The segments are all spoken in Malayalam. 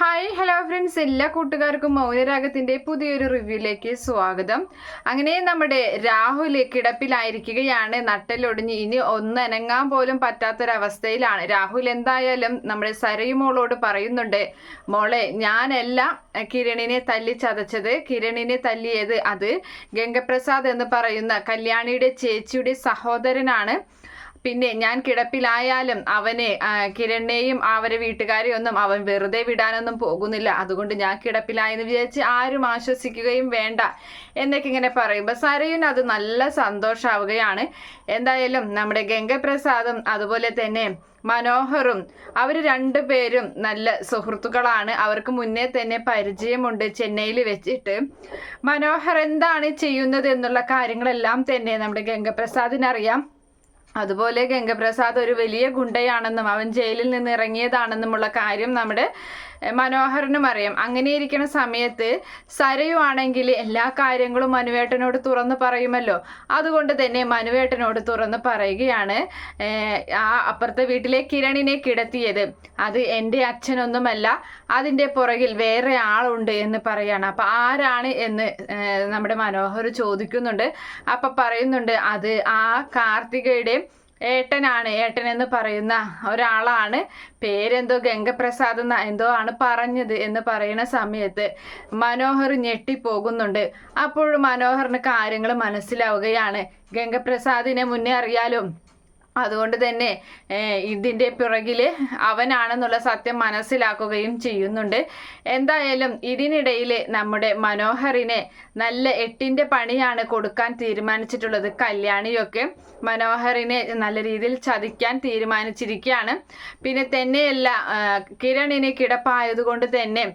ഹായ് ഹലോ ഫ്രണ്ട്സ്, എല്ലാ കൂട്ടുകാർക്കും മൗനരാഗത്തിന്റെ പുതിയൊരു റിവ്യൂയിലേക്ക് സ്വാഗതം. അങ്ങനെ നമ്മുടെ രാഹുൽ കിടപ്പിലായിരിക്കുകയാണ്. നട്ടലൊടിഞ്ഞ് ഇനി ഒന്നനങ്ങാൻ പോലും പറ്റാത്തൊരവസ്ഥയിലാണ് രാഹുൽ. എന്തായാലും നമ്മുടെ സരയുമോളോട് പറയുന്നുണ്ട്, മോളെ ഞാനല്ല കിരണിനെ തല്ലി ചതച്ചത്, കിരണിനെ തല്ലിയത് അത് ഗംഗപ്രസാദ് എന്ന് പറയുന്ന കല്യാണിയുടെ ചേച്ചിയുടെ സഹോദരനാണ്. പിന്നെ ഞാൻ കിടപ്പിലായാലും അവനെ കിരണിനെയും അവരെ വീട്ടുകാരെയും ഒന്നും അവൻ വെറുതെ വിടാനൊന്നും പോകുന്നില്ല. അതുകൊണ്ട് ഞാൻ കിടപ്പിലായെന്ന് വിചാരിച്ച് ആരും ആശ്വസിക്കുകയും വേണ്ട എന്നൊക്കെ ഇങ്ങനെ പറയുമ്പോൾ സരയുന് അത് നല്ല സന്തോഷാവുകയാണ്. എന്തായാലും നമ്മുടെ ഗംഗപ്രസാദും അതുപോലെ തന്നെ മനോഹറും അവർ രണ്ടുപേരും നല്ല സുഹൃത്തുക്കളാണ്. അവർക്ക് മുന്നേ തന്നെ പരിചയമുണ്ട് ചെന്നൈയിൽ വെച്ചിട്ട്. മനോഹർ എന്താണ് ചെയ്യുന്നത് എന്നുള്ള കാര്യങ്ങളെല്ലാം തന്നെ നമ്മുടെ ഗംഗപ്രസാദിനറിയാം. അതുപോലെ ഗംഗപ്രസാദ് ഒരു വലിയ ഗുണ്ടയാണെന്നും അവൻ ജയിലിൽ നിന്ന് ഇറങ്ങിയതാണെന്നുമുള്ള കാര്യം നമ്മുടെ മനോഹരനും അറിയാം. അങ്ങനെ ഇരിക്കുന്ന സമയത്ത് സരയു ആണെങ്കിൽ എല്ലാ കാര്യങ്ങളും മനുവേട്ടനോട് തുറന്നു പറയുമല്ലോ. അതുകൊണ്ട് തന്നെ മനുവേട്ടനോട് തുറന്നു പറയുകയാണ്, ആ അപ്പുറത്തെ വീട്ടിലെ കിരണിനെ കിടത്തിയത് അത് എൻ്റെ അച്ഛനൊന്നുമല്ല, അതിൻ്റെ പുറകിൽ വേറെ ആളുണ്ട് എന്ന് പറയാണ്. അപ്പം ആരാണ് എന്ന് നമ്മുടെ മനോഹർ ചോദിക്കുന്നുണ്ട്. അപ്പം പറയുന്നുണ്ട്, അത് ആ കാർത്തികയുടെ ഏട്ടനാണ്, ഏട്ടൻ എന്ന് പറയുന്ന ഒരാളാണ്, പേരെന്തോ ഗംഗപ്രസാദ് എന്തോ ആണ് പറഞ്ഞത് എന്ന് പറയുന്ന സമയത്ത് മനോഹർ ഞെട്ടിപ്പോകുന്നുണ്ട്. അപ്പോഴും മനോഹറിന് കാര്യങ്ങൾ മനസ്സിലാവുകയാണ്. ഗംഗപ്രസാദിനെ മുന്നേ അറിയാലോ, അതുകൊണ്ട് തന്നെ ഇതിൻ്റെ പിറകിൽ അവനാണെന്നുള്ള സത്യം മനസ്സിലാക്കുകയും ചെയ്യുന്നുണ്ട്. എന്തായാലും ഇതിനിടയിൽ നമ്മുടെ മനോഹറിനെ നല്ല എട്ടിൻ്റെ പണിയാണ് കൊടുക്കാൻ തീരുമാനിച്ചിട്ടുള്ളത്. കല്യാണിയൊക്കെ മനോഹറിനെ നല്ല രീതിയിൽ ചതിക്കാൻ തീരുമാനിച്ചിരിക്കുകയാണ്. പിന്നെ തന്നെയല്ല, കിരണിന് കിടപ്പായതുകൊണ്ട് തന്നെ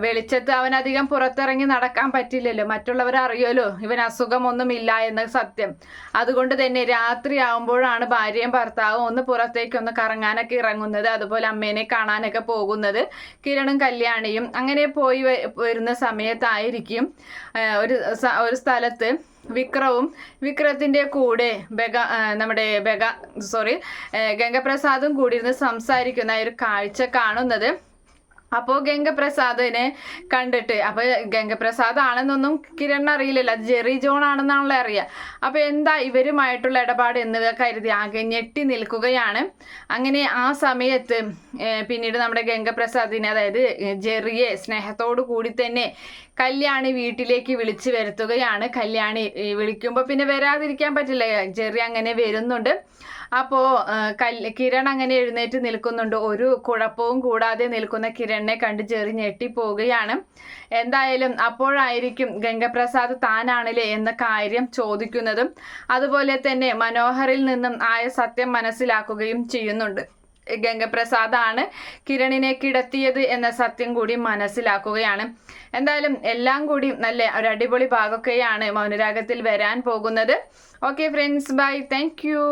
വെളിച്ചത്ത് അവൻ അധികം പുറത്തിറങ്ങി നടക്കാൻ പറ്റില്ലല്ലോ. മറ്റുള്ളവർ അറിയുമല്ലോ ഇവൻ അസുഖമൊന്നുമില്ല എന്ന സത്യം. അതുകൊണ്ട് തന്നെ രാത്രി ആവുമ്പോഴാണ് ഭാര്യയും ഭർത്താവും ഒന്ന് പുറത്തേക്കൊന്ന് കറങ്ങാനൊക്കെ ഇറങ്ങുന്നത്, അതുപോലെ അമ്മേനെ കാണാനൊക്കെ പോകുന്നത്. കിരണും കല്യാണിയും അങ്ങനെ പോയി വരുന്ന സമയത്തായിരിക്കും ഒരു സ്ഥലത്ത് വിക്രത്തിൻ്റെ കൂടെ ഗംഗപ്രസാദും കൂടി ഇരുന്ന് സംസാരിക്കുന്ന ഒരു കാഴ്ച കാണുന്നത്. അപ്പോൾ ഗംഗപ്രസാദിനെ കണ്ടിട്ട്, അപ്പോൾ ഗംഗപ്രസാദ് ആണെന്നൊന്നും കിരൺ അറിയില്ലല്ലോ, അത് ജെറി ജോൺ ആണെന്നാണല്ലോ അറിയുക. അപ്പോൾ എന്താ ഇവരുമായിട്ടുള്ള ഇടപാട് എന്ന് കരുതി ആകെ ഞെട്ടി നിൽക്കുകയാണ്. അങ്ങനെ ആ സമയത്ത് പിന്നീട് നമ്മുടെ ഗംഗപ്രസാദിനെ, അതായത് ജെറിയെ സ്നേഹത്തോടു കൂടി തന്നെ കല്യാണി വീട്ടിലേക്ക് വിളിച്ചു വരുത്തുകയാണ്. കല്യാണി വിളിക്കുമ്പോൾ പിന്നെ വരാതിരിക്കാൻ പറ്റില്ല, ജെറി അങ്ങനെ വരുന്നുണ്ട്. അപ്പോൾ കിരൺ അങ്ങനെ എഴുന്നേറ്റ് നിൽക്കുന്നുണ്ട്. ഒരു കുഴപ്പവും കൂടാതെ നിൽക്കുന്ന കിരണിനെ കണ്ട് ജെറി ഞെട്ടിപ്പോവുകയാണ്. എന്തായാലും അപ്പോഴായിരിക്കും ഗംഗപ്രസാദ് താനാണില്ലേ എന്ന കാര്യം ചോദിക്കുന്നതും അതുപോലെ തന്നെ മനോഹറിൽ നിന്നും ആയ സത്യം മനസ്സിലാക്കുകയും ചെയ്യുന്നുണ്ട്. ഗംഗപ്രസാദാണ് കിരണിനെ കിടത്തിയത് എന്ന സത്യം കൂടി മനസ്സിലാക്കുകയാണ്. എന്തായാലും എല്ലാം കൂടി നല്ല ഒരു അടിപൊളി ഭാഗമൊക്കെയാണ് മൗനരാഗത്തിൽ വരാൻ പോകുന്നത്. Okay friends, bye, thank U.